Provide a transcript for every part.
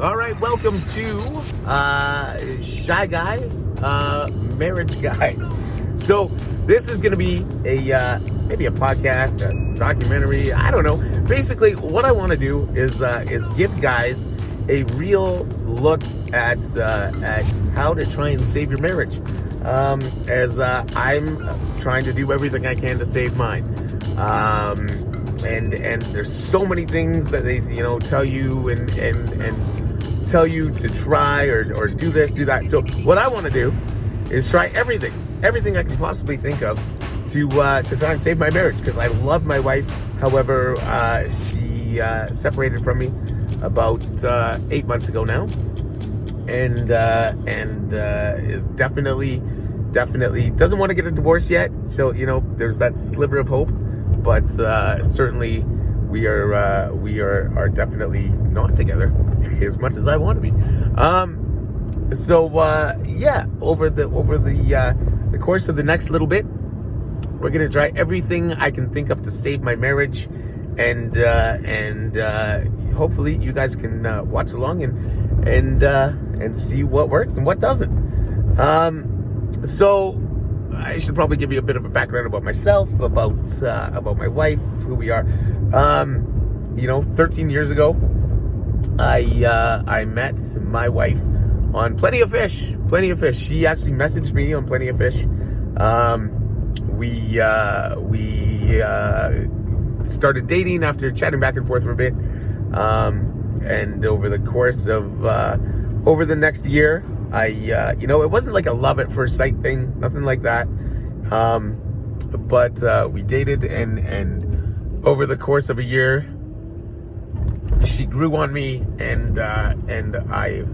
All right, welcome to Shy Guy, Marriage Guy. So this is going to be a maybe a podcast, a documentary. I don't know. Basically, what I want to do is give guys a real look at how to try and save your marriage. As I'm trying to do everything I can to save mine. And there's so many things that they tell you and tell you to try or do this, do that. So what I want to do is try everything I can possibly think of to try and save my marriage, because I love my wife. However, she separated from me about 8 months ago now, and is definitely doesn't want to get a divorce yet. So there's that sliver of hope. But certainly we are definitely not together as much as I want to be. Over the course of the next little bit, we're gonna try everything I can think of to save my marriage, and hopefully you guys can watch along and see what works and what doesn't. So I should probably give you a bit of a background about myself, about my wife, who we are. 13 years ago, I met my wife on Plenty of Fish. She actually messaged me on Plenty of Fish. We started dating after chatting back and forth for a bit, and over the course of over the next year, it wasn't like a love at first sight thing, nothing like that. But we dated, and over the course of a year, she grew on me, and I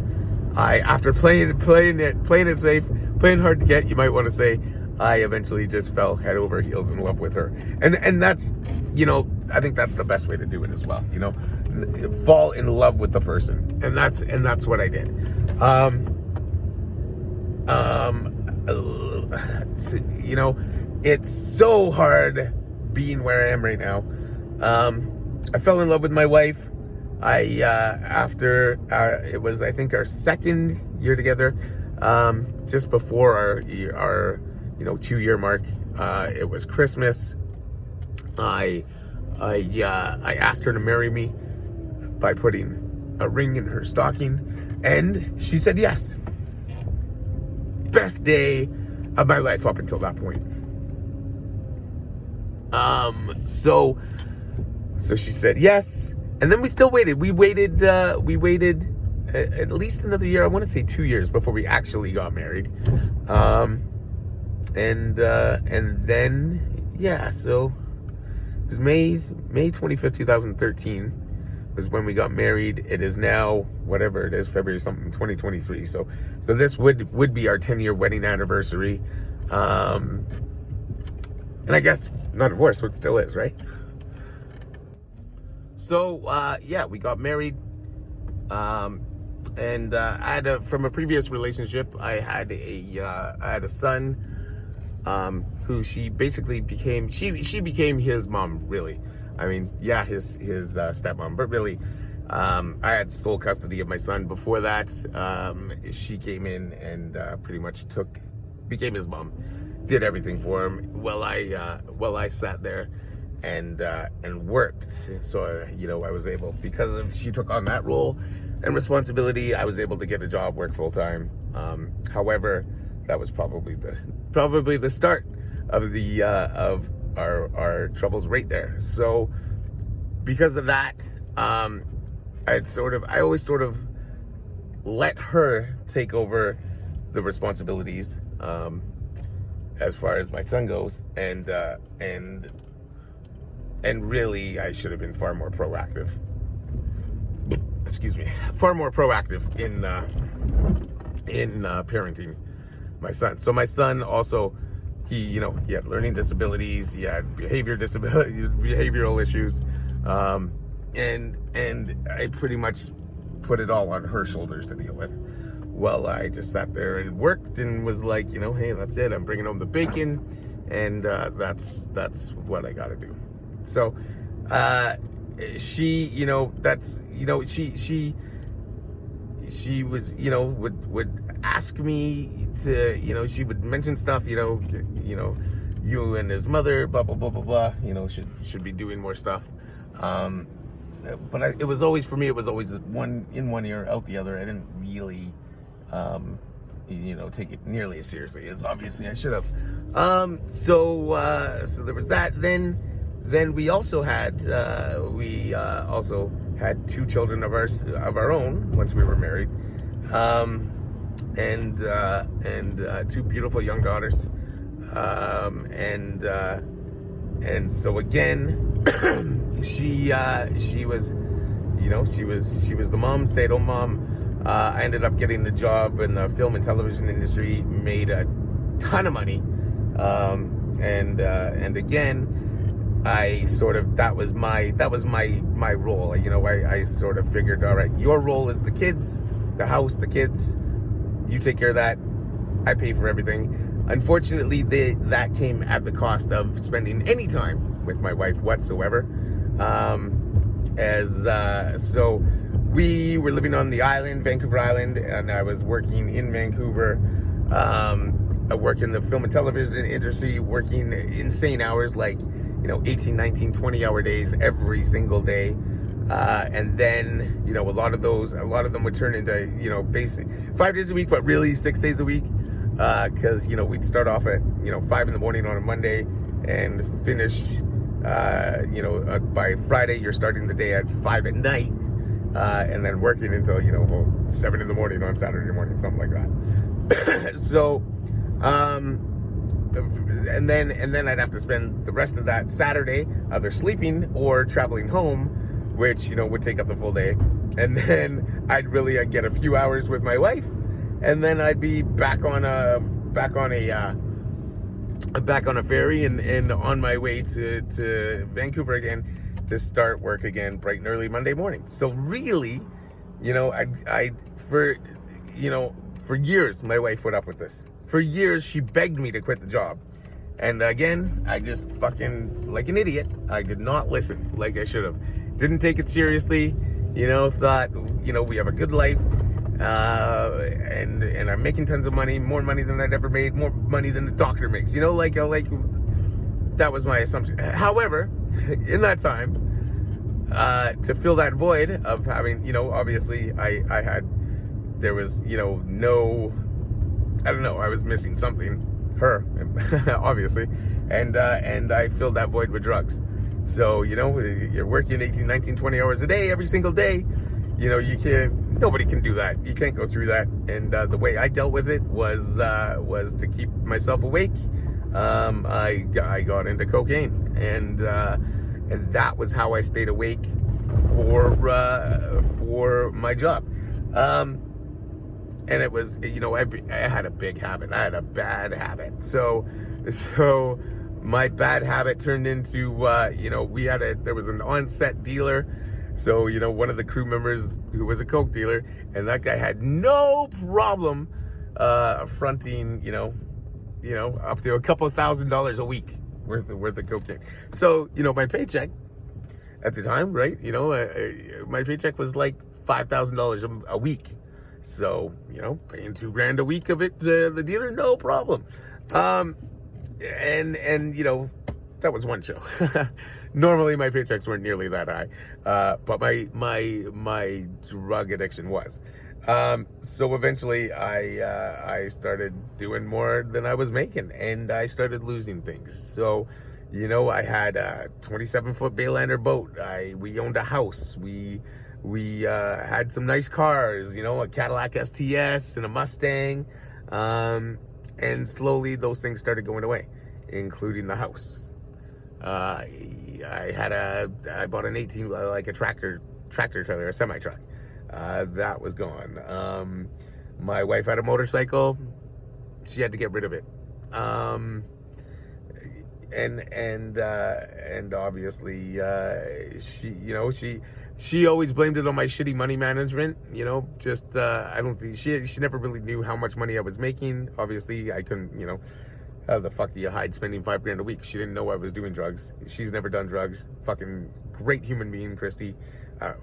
after playing it safe, playing hard to get, you might want to say, I eventually just fell head over heels in love with her, and that's, I think that's the best way to do it as well. Fall in love with the person, and that's what I did. It's so hard being where I am right now. I fell in love with my wife. After it was, I think, our second year together, just before our 2-year mark. It was Christmas. I asked her to marry me by putting a ring in her stocking, and she said yes. Best day of my life up until that point. So she said yes, and then we still waited. We waited at least another year. I want to say 2 years before we actually got married. And then so it was May 25th, 2013 was when we got married. It is now, whatever it is, February something, 2023. So this would be our 10-year wedding anniversary. And I guess not divorced, so it still is, right? So we got married. And I had from a previous relationship, I had a son, who she basically became. She became his mom, really. I mean, yeah, his stepmom, but really, I had sole custody of my son. Before that, she came in and pretty much became his mom, did everything for him while I sat there and worked. So I was able, because she took on that role and responsibility, I was able to get a job, work full time. However, that was probably the start of the of our troubles right there. So because of that, I always sort of let her take over the responsibilities as far as my son goes, and really I should have been far more proactive. Far more proactive in parenting my son. So my son also, he had learning disabilities, he had behavioral issues, and I pretty much put it all on her shoulders to deal with. Well, I just sat there and worked and was like, hey, that's it. I'm bringing home the bacon, and that's what I got to do. So she, she was, would ask me to, she would mention stuff, you and his mother, blah blah blah blah blah, should be doing more stuff. But it was always, for me, it was always one in one ear, out the other. I didn't really, take it nearly as seriously as obviously I should have. So there was that. Then we also had two children of our own once we were married, and two beautiful young daughters, and so again. She was the mom, stay-at-home mom. I ended up getting the job in the film and television industry, made a ton of money, and again, that was my role. I sort of figured, all right, your role is the kids, the house, the kids. You take care of that. I pay for everything. Unfortunately, that came at the cost of spending any time with my wife whatsoever. So we were living on the island, Vancouver Island, and I was working in Vancouver. I work in the film and television industry, working insane hours, like, 18, 19, 20-hour days every single day. And then, a lot of them would turn into, basically 5 days a week, but really 6 days a week. Cause, we'd start off at, 5 in the morning on a Monday and finish, by Friday, you're starting the day at 5 at night, and then working until, 7 in the morning on Saturday morning, something like that. So, and then I'd have to spend the rest of that Saturday either sleeping or traveling home, which, whiuld take up the full day. And then I'd get a few hours with my wife, and then I'd be back on a ferry and on my way to Vancouver again to start work again bright and early Monday morning. So really, for years, my wife put up with this. For years, she begged me to quit the job. And again, I just fucking, like an idiot, I did not listen like I should have. Didn't take it seriously, thought, we have a good life. And I'm making tons of money, more money than I'd ever made, more money than the doctor makes, that was my assumption. However, in that time, to fill that void of having, obviously there was, I was missing something, her, obviously, and I filled that void with drugs. So, you're working 18, 19, 20 hours a day, every single day. Nobody can do that. You can't go through that. And the way I dealt with it was to keep myself awake. I got into cocaine, and that was how I stayed awake for my job. And it was, I had a big habit. I had a bad habit. So my bad habit turned into, there was an on-set dealer. So, one of the crew members who was a coke dealer, and that guy had no problem fronting, up to a couple $1,000s a week worth of cocaine. So, my paycheck at the time, right? My paycheck was like $5,000 a week. So, paying $2,000 a week of it to the dealer, no problem. And that was one show. Normally my paychecks weren't nearly that high, but my drug addiction was. So eventually I started doing more than I was making, and I started losing things. So, I had a 27-foot Baylander boat. We owned a house. We had some nice cars, a Cadillac STS and a Mustang. And slowly those things started going away, including the house. I bought an 18, like a tractor trailer, a semi-truck. That was gone. My wife had a motorcycle. She had to get rid of it. And obviously, she always blamed it on my shitty money management. I don't think she never really knew how much money I was making. Obviously, I couldn't, how the fuck do you hide spending $5,000 a week? She didn't know I was doing drugs. She's never done drugs. Fucking great human being, Christy. I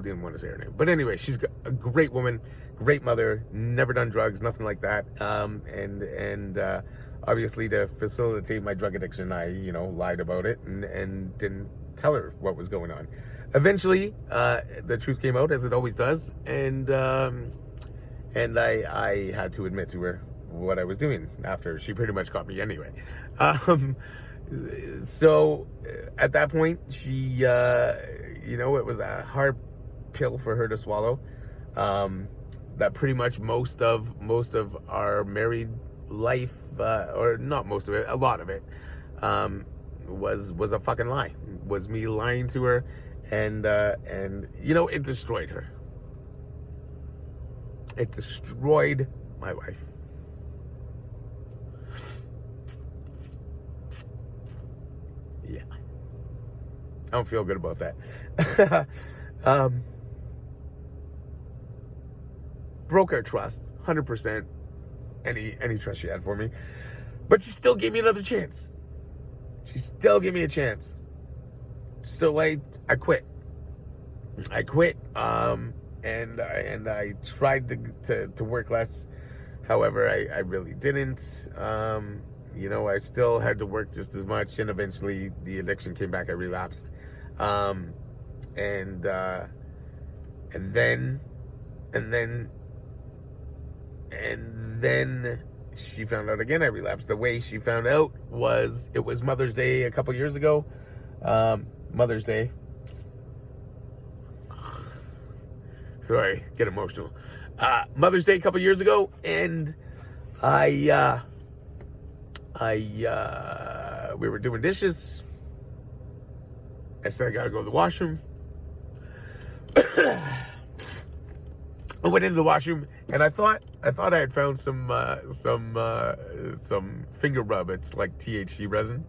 didn't want to say her name, but anyway, she's a great woman, great mother, never done drugs, nothing like that. And obviously to facilitate my drug addiction, I lied about it and didn't tell her what was going on. Eventually, the truth came out, as it always does, and I had to admit to her what I was doing after she pretty much caught me anyway. So at that point, she, it was a hard pill for her to swallow. That pretty much most of our married life, or not most of it, a lot of it, was a fucking lie. Was me lying to her, and it destroyed her. It destroyed my life. Yeah. I don't feel good about that. Broke our trust, 100%. Any trust she had for me. But she still gave me another chance. She still gave me a chance. So I quit. I quit. And I tried to work less. However, I really didn't. I still had to work just as much, and eventually the addiction came back. I relapsed. And then she found out again I relapsed. The way she found out was, it was Mother's Day a couple years ago. Mother's Day. Sorry, get emotional. Mother's Day a couple years ago, and we were doing dishes. I said I gotta go to the washroom. I went into the washroom, and I thought I had found some finger rub. It's like THC resin.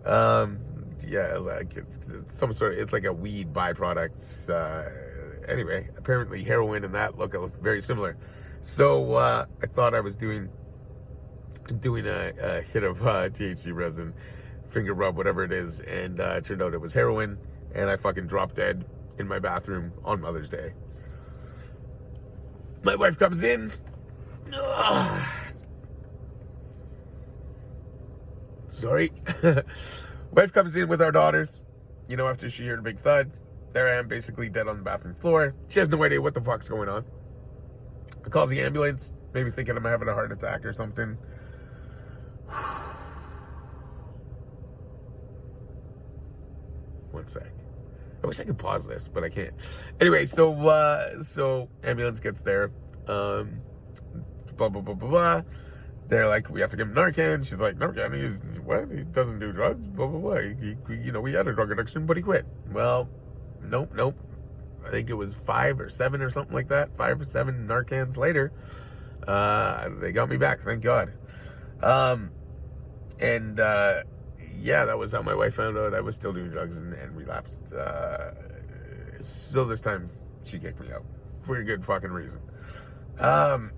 Like it's some sort of, it's like a weed byproduct. Anyway, apparently heroin and that look very similar. So I thought I was doing a hit of THC resin, finger rub, whatever it is, and it turned out it was heroin, and I fucking dropped dead in my bathroom on Mother's Day. My wife comes in. Sorry. Wife comes in with our daughters, after she heard a big thud. There I am, basically dead on the bathroom floor. She has no idea what the fuck's going on. I calls the ambulance, maybe thinking I'm having a heart attack or something. One sec. I wish I could pause this, but I can't. Anyway, so ambulance gets there. Blah, blah, blah, blah, blah. They're like, we have to give him Narcan. She's like, Narcan? What? He doesn't do drugs? Blah, blah, blah. We had a drug addiction, but he quit. Well, nope. I think it was 5 or 7 or something like that. 5 or 7 Narcans later. They got me back, thank God. Yeah, that was how my wife found out I was still doing drugs and relapsed. So this time, she kicked me out. For a good fucking reason. For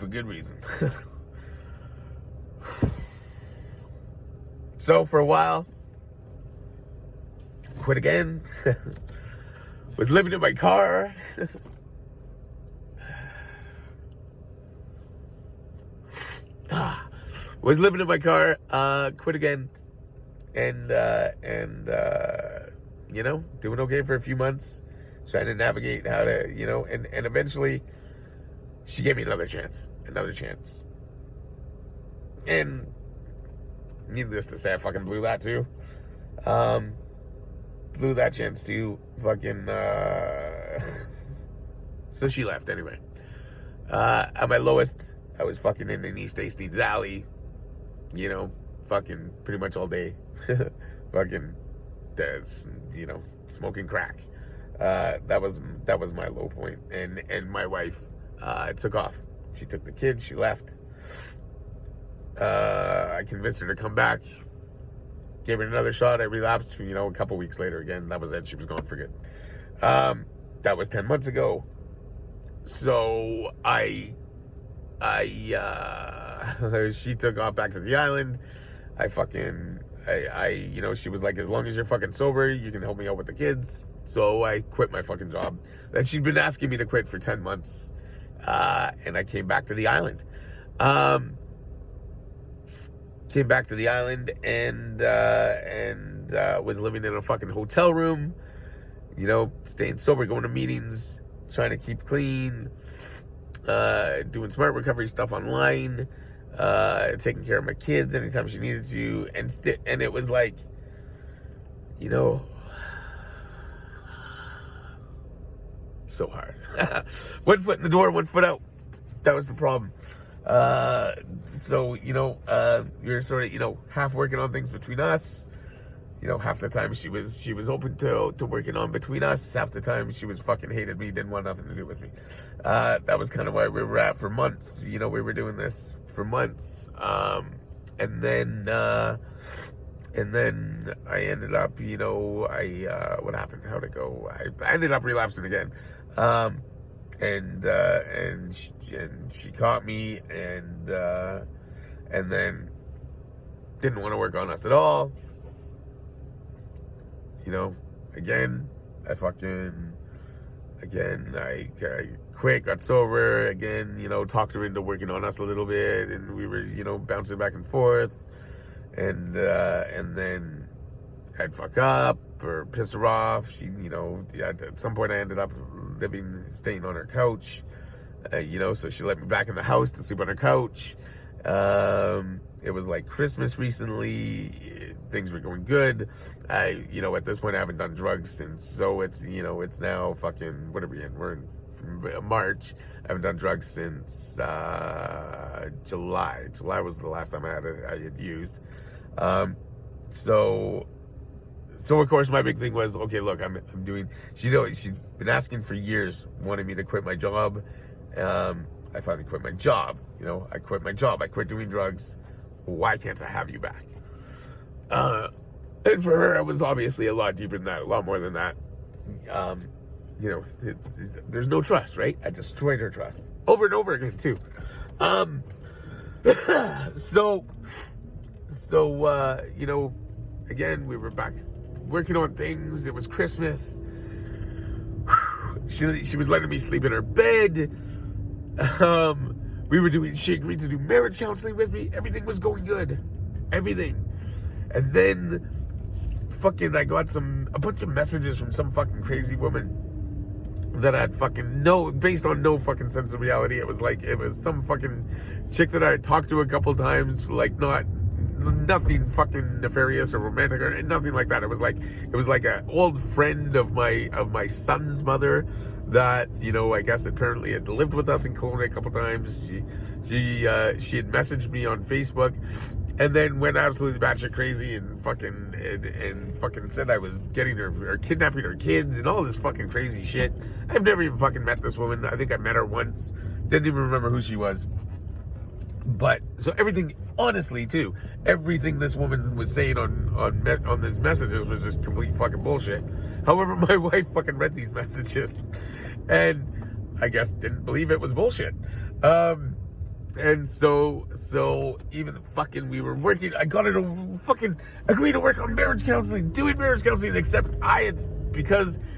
good reason. So for a while, quit again. Was living in my car. Was living in my car, quit again, and doing okay for a few months, trying to navigate how to, and eventually she gave me another chance, and needless to say, I fucking blew that too. Blew that chance too, fucking, so she left anyway. At my lowest, I was fucking in an East Hastings alley, fucking pretty much all day. Fucking, smoking crack. That was my low point. And my wife took off. She took the kids, she left. I convinced her to come back. Gave her another shot. I relapsed, a couple weeks later again. That was it. She was gone for good. That was 10 months ago. So she took off back to the island. I she was like, as long as you're fucking sober, you can help me out with the kids. So I quit my fucking job that she'd been asking me to quit for 10 months. And I came back to the island. And was living in a fucking hotel room, staying sober, going to meetings, trying to keep clean, doing smart recovery stuff online, taking care of my kids anytime she needed to, and it was like, so hard. One foot in the door, one foot out. That was the problem. So you're sort of half working on things between us. Half the time she was open to working on between us. Half the time she was fucking hated me, didn't want nothing to do with me. That was kind of where we were at for months. We were doing this for months. And then I ended up, what happened? How'd it go? I ended up relapsing again. And she caught me, and then didn't want to work on us at all. I quit, got sober, talked her into working on us a little bit, and we were, bouncing back and forth, and then I'd fuck up or piss her off. She, at some point I ended up staying on her couch, so she let me back in the house to sleep on her couch. It was like Christmas recently. Things were going good. At this point I haven't done drugs since, so it's now fucking, what are we in? We're in March. I haven't done drugs since July. July was the last time I had used. So of course my big thing was, okay, look, I'm doing, she'd been asking for years, wanting me to quit my job. I finally quit my job. I quit my job. I quit doing drugs. Why can't I have you back? And for her, it was obviously a lot deeper than that, a lot more than that. There's no trust, right? I destroyed her trust over and over again too. So again, we were back working on things. It was Christmas. She was letting me sleep in her bed. She agreed to do marriage counseling with me. Everything was going good. Everything. And then I got a bunch of messages from some fucking crazy woman that had based on no fucking sense of reality. It was some fucking chick that I had talked to a couple times, nothing fucking nefarious or romantic or nothing like that. It was like an old friend of my son's mother that, I guess apparently had lived with us in Kelowna a couple times. She had messaged me on Facebook, and then went absolutely batshit crazy and fucking said I was getting her or kidnapping her kids and all this fucking crazy shit. I've never even fucking met this woman. I think I met her once. Didn't even remember who she was. But so everything, honestly, too, everything this woman was saying on these messages was just complete fucking bullshit. However, my wife fucking read these messages and I guess didn't believe it was bullshit. And so even fucking, we were working, I got her to fucking agree to work on marriage counseling, doing marriage counseling, except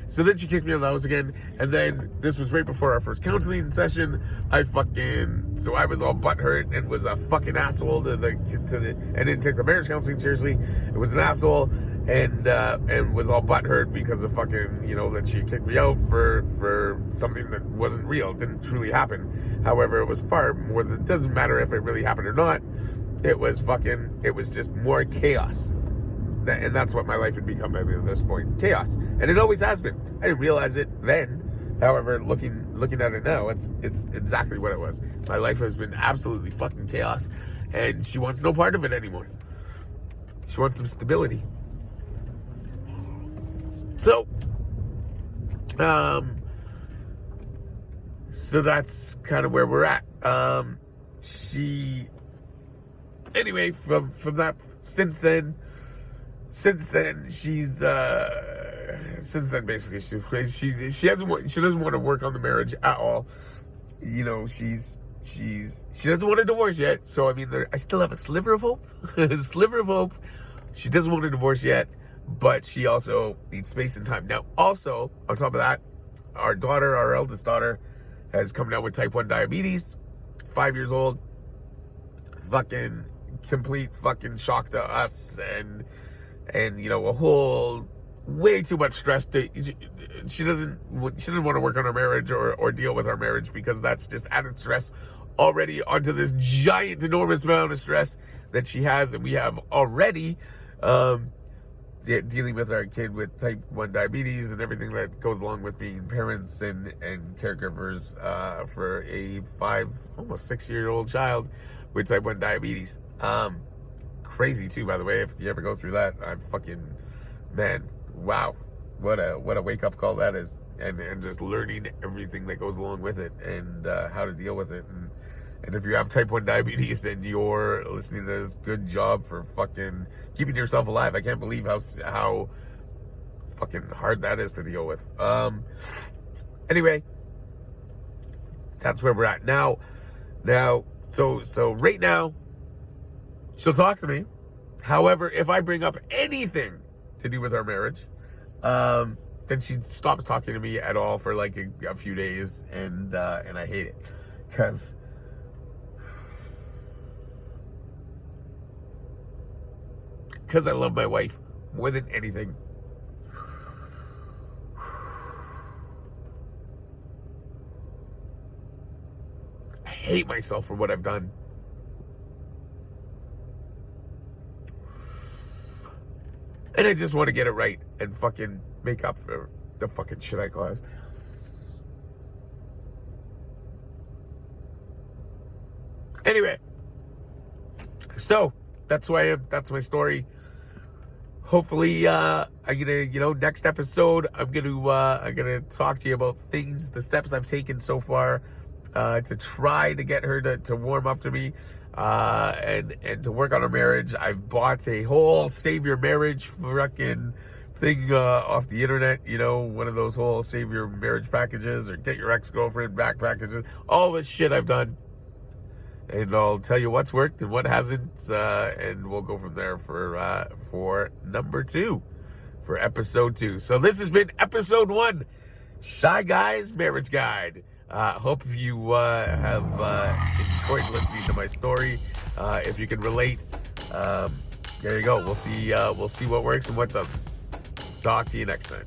so then she kicked me out of the house again, and then this was right before our first counseling session. So I was all butthurt and was a fucking asshole and didn't take the marriage counseling seriously. It was an asshole, and was all butthurt because of fucking, that she kicked me out for something that wasn't real, didn't truly happen. However, it was far more than, it doesn't matter if it really happened or not. It was just more chaos. And that's what my life had become at this point, chaos. And it always has been. I didn't realize it then. However, looking at it now, it's exactly what it was. My life has been absolutely fucking chaos, and she wants no part of it anymore. She wants some stability. So that's kind of where we're at. Anyway, from that, since then she's basically she doesn't want to work on the marriage at all. She doesn't want a divorce yet. So I mean, I still have a sliver of hope. She doesn't want a divorce yet, but she also needs space and time. Now, also, on top of that, our eldest daughter, has come down with type 1 diabetes, 5 years old. Fucking complete fucking shock to us, and a whole way too much stress. She doesn't want to work on her marriage or deal with our marriage, because that's just added stress already onto this giant, enormous amount of stress that she has, and we have already. Dealing with our kid with type 1 diabetes and everything that goes along with being parents and caregivers for a almost 6-year-old child with type 1 diabetes. Crazy too, by the way, if you ever go through that. I'm fucking, man, wow, what a wake up call that is, and just learning everything that goes along with it, and how to deal with it. And if you have type 1 diabetes and you're listening to this, good job for fucking keeping yourself alive. I can't believe how fucking hard that is to deal with. Anyway, that's where we're at now. So right now, she'll talk to me. However, if I bring up anything to do with our marriage, then she stops talking to me at all for like a few days, and I hate it, because I love my wife more than anything. I hate myself for what I've done. And I just want to get it right and fucking make up for the fucking shit I caused. Anyway, so that's who I am. That's my story. Hopefully, I'm gonna, next episode, I'm gonna talk to you about the steps I've taken so far, to try to get her to warm up to me, and to work on our marriage. I've bought a whole Save Your Marriage fucking thing, off the internet, one of those whole Save Your Marriage packages, or Get Your Ex-Girlfriend Back packages, all this shit I've done. And I'll tell you what's worked and what hasn't, and we'll go from there for number 2, for episode 2. So this has been episode 1, Shy Guy's Marriage Guide. Hope you have enjoyed listening to my story. If you can relate, there you go. We'll see what works and what doesn't. Talk to you next time.